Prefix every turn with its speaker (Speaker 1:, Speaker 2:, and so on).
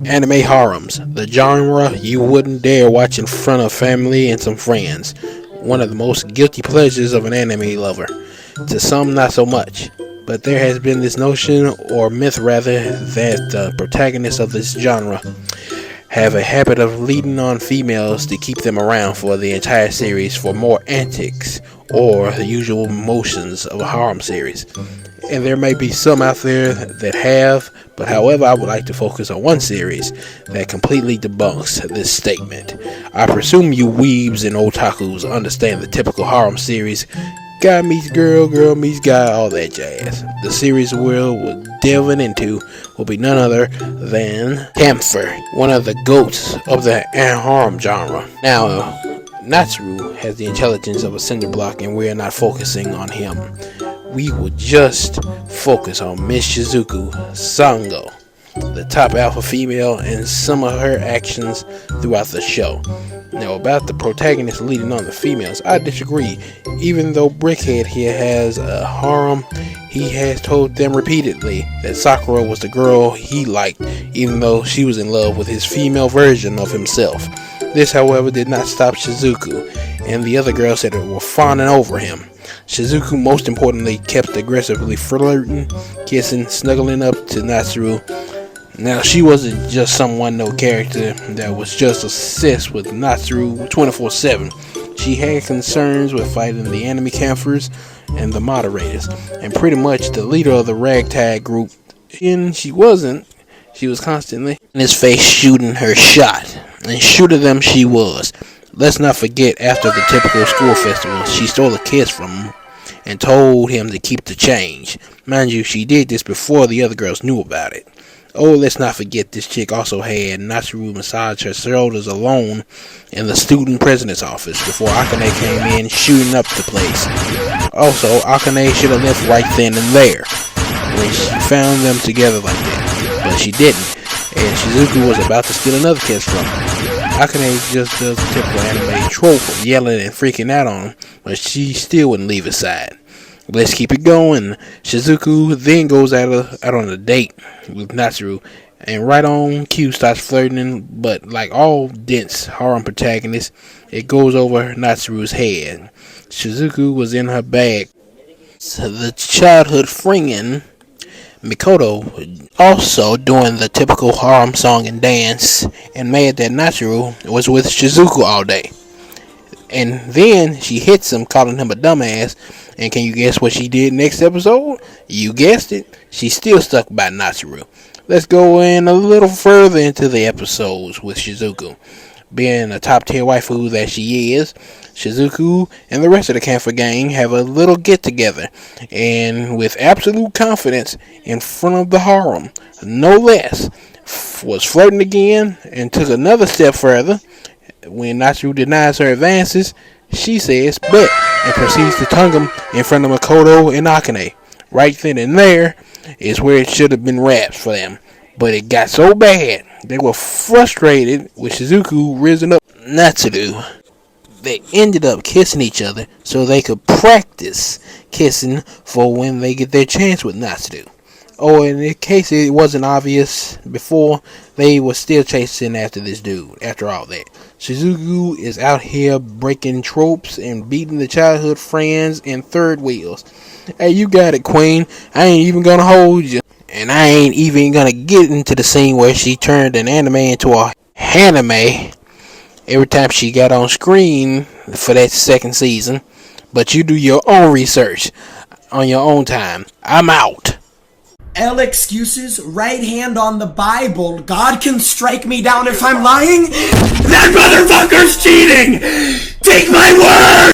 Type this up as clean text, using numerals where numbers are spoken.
Speaker 1: Anime harems, the genre you wouldn't dare watch in front of family and some friends. One of the most guilty pleasures of an anime lover. To some, not so much. But there has been this notion, or myth rather, that the protagonists of this genre have a habit of leading on females to keep them around for the entire series for more antics or the usual motions of a harem series. And there may be some out there that have, but however, I would like to focus on one series that completely debunks this statement. I presume you weebs and otakus understand the typical harem series. Guy meets girl, girl meets guy, all that jazz. The series we're delving into will be none other than Camphor, one of the goats of the harem genre. Now, Natsuru has the intelligence of a cinder block, and we are not focusing on him. We will just focus on Miss Shizuku Sango, the top alpha female, and some of her actions throughout the show. Now, about the protagonist leading on the females, I disagree. Even though Brickhead here has a harem, he has told them repeatedly that Sakura was the girl he liked, even though she was in love with his female version of himself. This, however, did not stop Shizuku and the other girls that were fawning over him. Shizuku, most importantly, kept aggressively flirting, kissing, snuggling up to Natsuru. Now, she wasn't just some one-note character that was just obsessed with Natsuru 24/7. She had concerns with fighting the enemy campers and the moderators, and pretty much the leader of the ragtag group. And she wasn't. She was constantly in his face shooting her shot, and shooter them she was. Let's not forget, after the typical school festival, she stole a kiss from him and told him to keep the change. Mind you, she did this before the other girls knew about it. Oh, let's not forget this chick also had Natsuru massage her shoulders alone in the student president's office before Akane came in shooting up the place. Also, Akane should have left right then and there when she found them together like that, but she didn't, and Shizuku was about to steal another kiss from her. Akane just does the typical anime trope of yelling and freaking out on him, but she still wouldn't leave his side. Let's keep it going. Shizuku then goes out on a date with Natsuru, and right on cue starts flirting, but like all dense harem protagonists, it goes over Natsuru's head. Shizuku was in her bag. So the childhood friend Mikoto also doing the typical harem song and dance, and mad that Natsuru was with Shizuku all day. And then she hits him, calling him a dumbass. And can you guess what she did next episode? You guessed it. She's still stuck by Natsuru. Let's go in a little further into the episodes with Shizuku. Being a top tier waifu that she is, Shizuku and the rest of the Camphor gang have a little get together, and with absolute confidence in front of the harem, no less, was flirting again and took another step further. When Natsuru denies her advances, she says bet and proceeds to tongue him in front of Makoto and Akane. Right then and there is where it should have been raps for them, but it got so bad they were frustrated with Shizuku risen up Natsuru. They ended up kissing each other so they could practice kissing for when they get their chance with Natsuru. Oh, and in case it wasn't obvious before, they were still chasing after this dude after all that. Shizuku is out here breaking tropes and beating the childhood friends and third wheels. Hey, you got it, queen. I ain't even gonna hold you. And I ain't even gonna get into the scene where she turned an anime into a hanime every time she got on screen for that second season. But you do your own research on your own time. I'm out.
Speaker 2: L excuses, right hand on the Bible. God can strike me down if I'm lying. That motherfucker's cheating! Take my word!